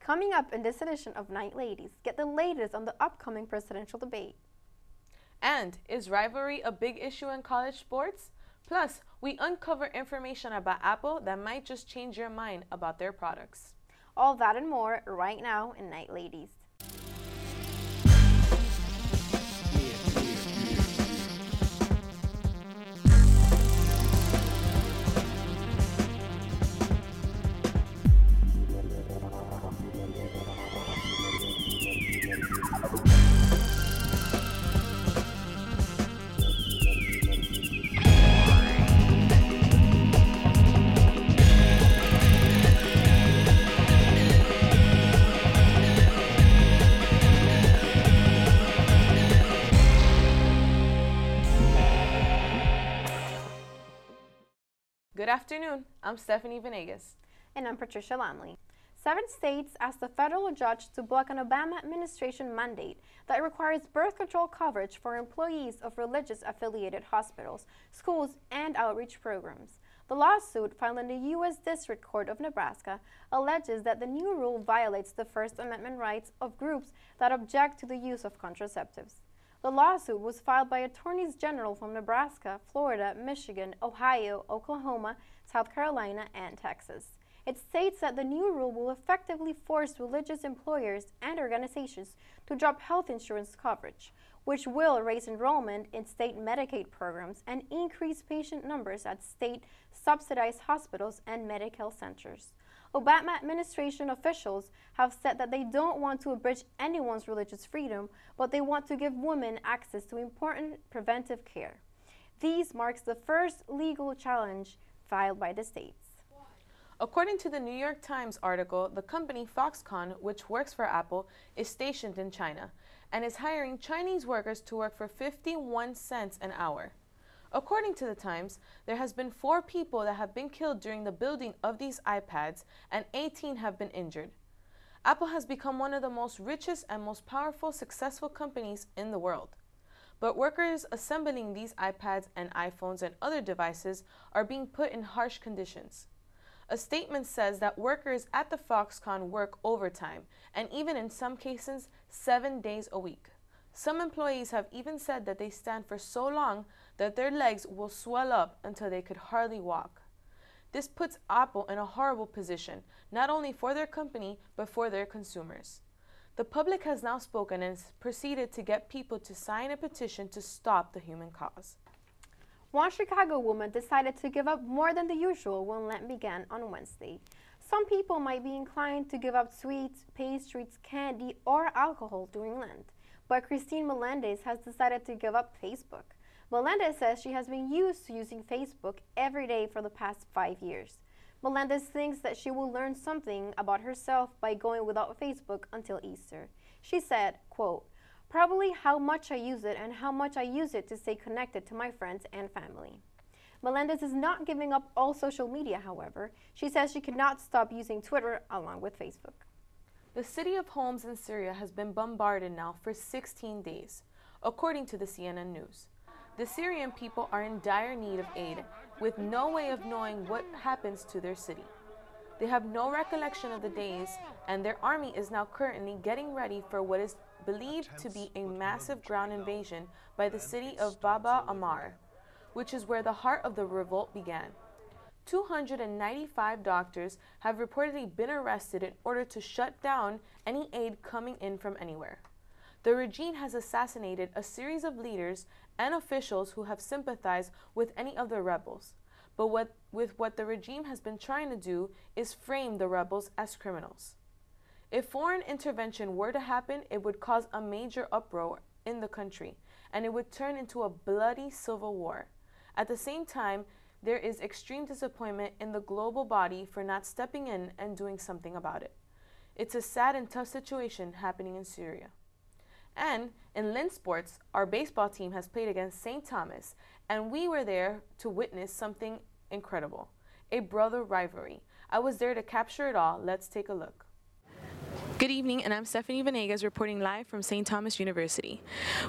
Coming up in this edition of Night Ladies, get the latest on the upcoming presidential debate. And is rivalry a big issue in college sports? Plus, we uncover information about Apple that might just change your mind about their products. All that and more right now in Night Ladies. Good afternoon, I'm Stephanie Venegas. And I'm Patricia Lamley. 7 states asked the federal judge to block an Obama administration mandate that requires birth control coverage for employees of religious-affiliated hospitals, schools, and outreach programs. The lawsuit, filed in the U.S. District Court of Nebraska, alleges that the new rule violates the First Amendment rights of groups that object to the use of contraceptives. The lawsuit was filed by attorneys general from Nebraska, Florida, Michigan, Ohio, Oklahoma, South Carolina, and Texas. It states that the new rule will effectively force religious employers and organizations to drop health insurance coverage, which will raise enrollment in state Medicaid programs and increase patient numbers at state-subsidized hospitals and medical centers. Obama administration officials have said that they don't want to abridge anyone's religious freedom, but they want to give women access to important preventive care. These marks the first legal challenge filed by the states. According to the New York Times article, the company Foxconn, which works for Apple, is stationed in China and is hiring Chinese workers to work for 51 cents an hour. According to the Times, there has been 4 people that have been killed during the building of these iPads and 18 have been injured. Apple has become one of the most richest and most powerful, successful companies in the world. But workers assembling these iPads and iPhones and other devices are being put in harsh conditions. A statement says that workers at the Foxconn work overtime, and even in some cases, 7 days a week. Some employees have even said that they stand for so long that their legs will swell up until they could hardly walk. This puts Apple in a horrible position, not only for their company, but for their consumers. The public has now spoken and has proceeded to get people to sign a petition to stop the human cause. One Chicago woman decided to give up more than the usual when Lent began on Wednesday. Some people might be inclined to give up sweets, pastries, candy, or alcohol during Lent, but Christine Melendez has decided to give up Facebook. Melendez says she has been used to using Facebook every day for the past 5 years. Melendez thinks that she will learn something about herself by going without Facebook until Easter. She said, quote, "Probably how much I use it and how much I use it to stay connected to my friends and family." Melendez is not giving up all social media, however. She says she cannot stop using Twitter along with Facebook. The city of Homs in Syria has been bombarded now for 16 days, according to the CNN News. The Syrian people are in dire need of aid, with no way of knowing what happens to their city. They have no recollection of the days, and their army is now currently getting ready for what is believed to be a massive ground invasion by the city of Baba Ammar, which is where the heart of the revolt began. 295 doctors have reportedly been arrested in order to shut down any aid coming in from anywhere. The regime has assassinated a series of leaders and officials who have sympathized with any of the rebels. But what the regime has been trying to do is frame the rebels as criminals. If foreign intervention were to happen, it would cause a major uproar in the country, and it would turn into a bloody civil war. At the same time, there is extreme disappointment in the global body for not stepping in and doing something about it. It's a sad and tough situation happening in Syria. And in Lynn sports, our baseball team has played against St. Thomas, and we were there to witness something incredible, a brother rivalry. I was there to capture it all. Let's take a look. Good evening, and I'm Stephanie Venegas reporting live from St. Thomas University.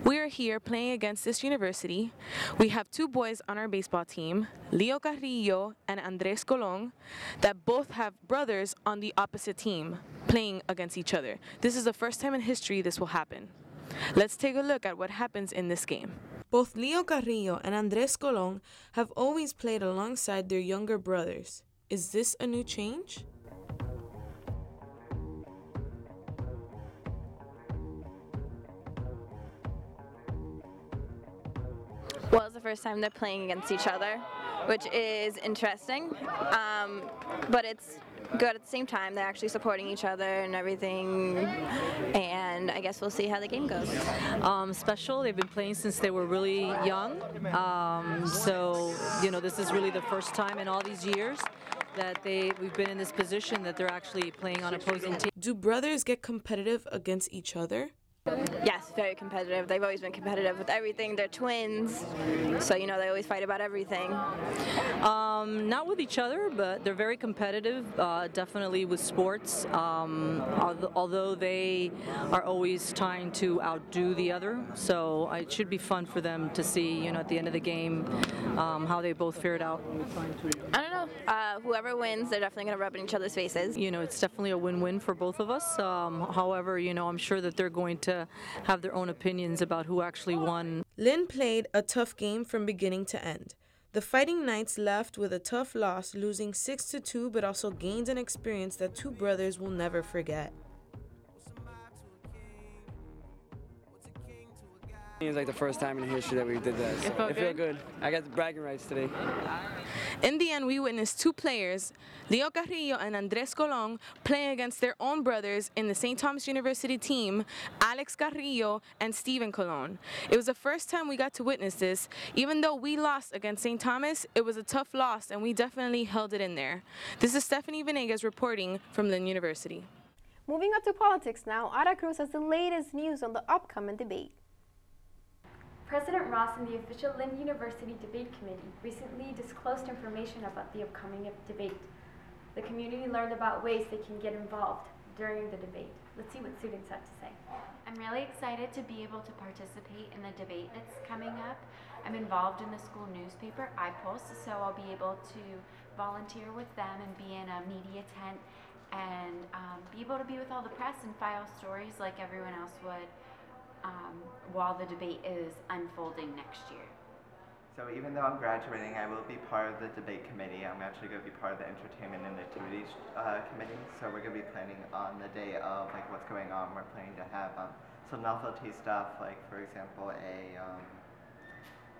We are here playing against this university. We have 2 boys on our baseball team, Leo Carrillo and Andres Colon, that both have brothers on the opposite team. playing against each other. This is the first time in history this will happen. Let's take a look at what happens in this game. Both Leo Carrillo and Andres Colon have always played alongside their younger brothers. Is this a new change? Well, it's the first time they're playing against each other, which is interesting, but it's good at the same time. They're actually supporting each other and everything, and I guess we'll see how the game goes. Special. They've been playing since they were really young, so this is really the first time in all these years that we've been in this position that they're actually playing on opposing teams. Do brothers get competitive against each other? Yes, very competitive. They've always been competitive with everything. They're twins, so they always fight about everything. Not with each other, but they're very competitive, definitely with sports, although they are always trying to outdo the other, so it should be fun for them to see, at the end of the game, how they both fared out. I don't know. Whoever wins, they're definitely going to rub in each other's faces. It's definitely a win-win for both of us. However, I'm sure that they're going to have their own opinions about who actually won. Lynn played a tough game from beginning to end. The Fighting Knights left with a tough loss, losing 6-2, but also gained an experience that two brothers will never forget. It was like the first time in history that we did this. It felt good. I got the bragging rights today. In the end, we witnessed two players, Leo Carrillo and Andres Colon, playing against their own brothers in the St. Thomas University team, Alex Carrillo and Steven Colon. It was the first time we got to witness this. Even though we lost against St. Thomas, it was a tough loss, and we definitely held it in there. This is Stephanie Venegas reporting from Lynn University. Moving on to politics now, Ada Cruz has the latest news on the upcoming debate. President Ross and the official Lynn University Debate Committee recently disclosed information about the upcoming debate. The community learned about ways they can get involved during the debate. Let's see what students have to say. I'm really excited to be able to participate in the debate that's coming up. I'm involved in the school newspaper, iPulse, so I'll be able to volunteer with them and be in a media tent and be able to be with all the press and file stories like everyone else would. While the debate is unfolding next year. So even though I'm graduating, I will be part of the debate committee. I'm actually going to be part of the entertainment and activities committee. So we're going to be planning on the day of what's going on. We're planning to have some novelty stuff, like for example a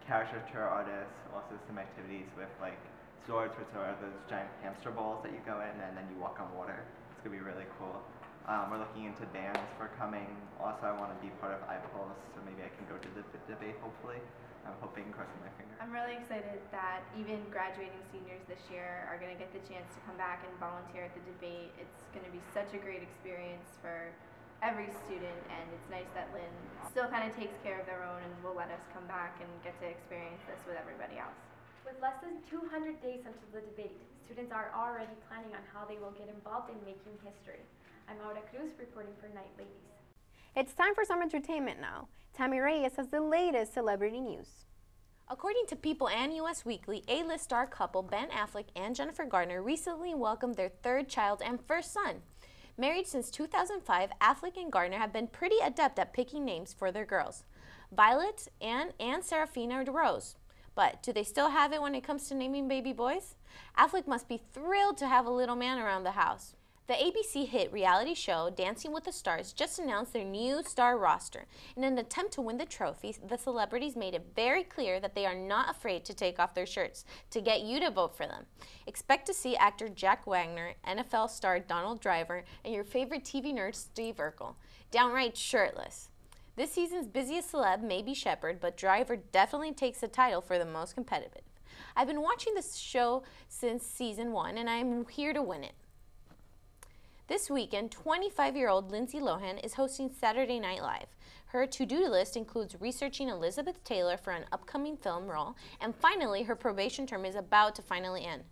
caricature artist, also some activities with Zords, which are those giant hamster balls that you go in and then you walk on water. It's going to be really cool. We're looking into bands for coming. Also, I want to be part of iPulse, so maybe I can go to the debate, hopefully. I'm hoping, crossing my fingers. I'm really excited that even graduating seniors this year are going to get the chance to come back and volunteer at the debate. It's going to be such a great experience for every student, and it's nice that Lynn still kind of takes care of their own and will let us come back and get to experience this with everybody else. With less than 200 days until the debate, students are already planning on how they will get involved in making history. I'm Aura Cruz reporting for Night Ladies. It's time for some entertainment now. Tammy Reyes has the latest celebrity news. According to People and US Weekly, A-list star couple Ben Affleck and Jennifer Garner recently welcomed their third child and first son. Married since 2005, Affleck and Garner have been pretty adept at picking names for their girls. Violet, Anne, and Serafina Rose. But do they still have it when it comes to naming baby boys? Affleck must be thrilled to have a little man around the house. The ABC hit reality show Dancing with the Stars just announced their new star roster. In an attempt to win the trophy, the celebrities made it very clear that they are not afraid to take off their shirts to get you to vote for them. Expect to see actor Jack Wagner, NFL star Donald Driver, and your favorite TV nerd Steve Urkel downright shirtless. This season's busiest celeb may be Shepard, but Driver definitely takes the title for the most competitive. I've been watching this show since season 1, and I'm here to win it. This weekend, 25-year-old Lindsay Lohan is hosting Saturday Night Live. Her to-do list includes researching Elizabeth Taylor for an upcoming film role, and finally, her probation term is about to finally end.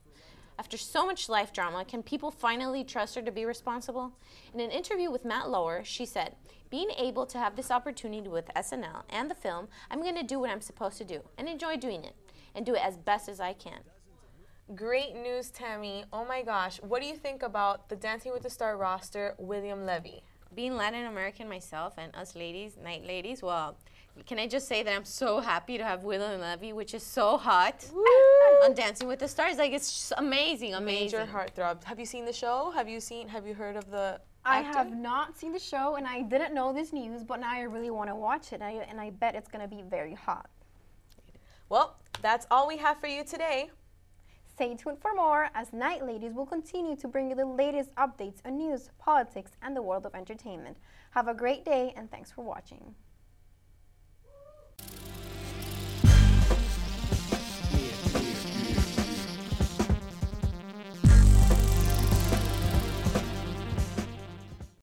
After so much life drama, can people finally trust her to be responsible? In an interview with Matt Lauer, she said, "Being able to have this opportunity with SNL and the film, I'm going to do what I'm supposed to do and enjoy doing it, and do it as best as I can." Great news, Tammy. Oh my gosh. What do you think about the Dancing with the Star roster, William Levy? Being Latin American myself and us ladies, night ladies, well, can I just say that I'm so happy to have William Levy, which is so hot, on Dancing with the Stars. Like, it's just amazing, amazing. Major heartthrob. Have you seen the show? Have you heard of the I actor? have not seen the show, and I didn't know this news, but now I really want to watch it, and I bet it's going to be very hot. Well, that's all we have for you today. Stay tuned for more, as Night Ladies will continue to bring you the latest updates on news, politics, and the world of entertainment. Have a great day, and thanks for watching.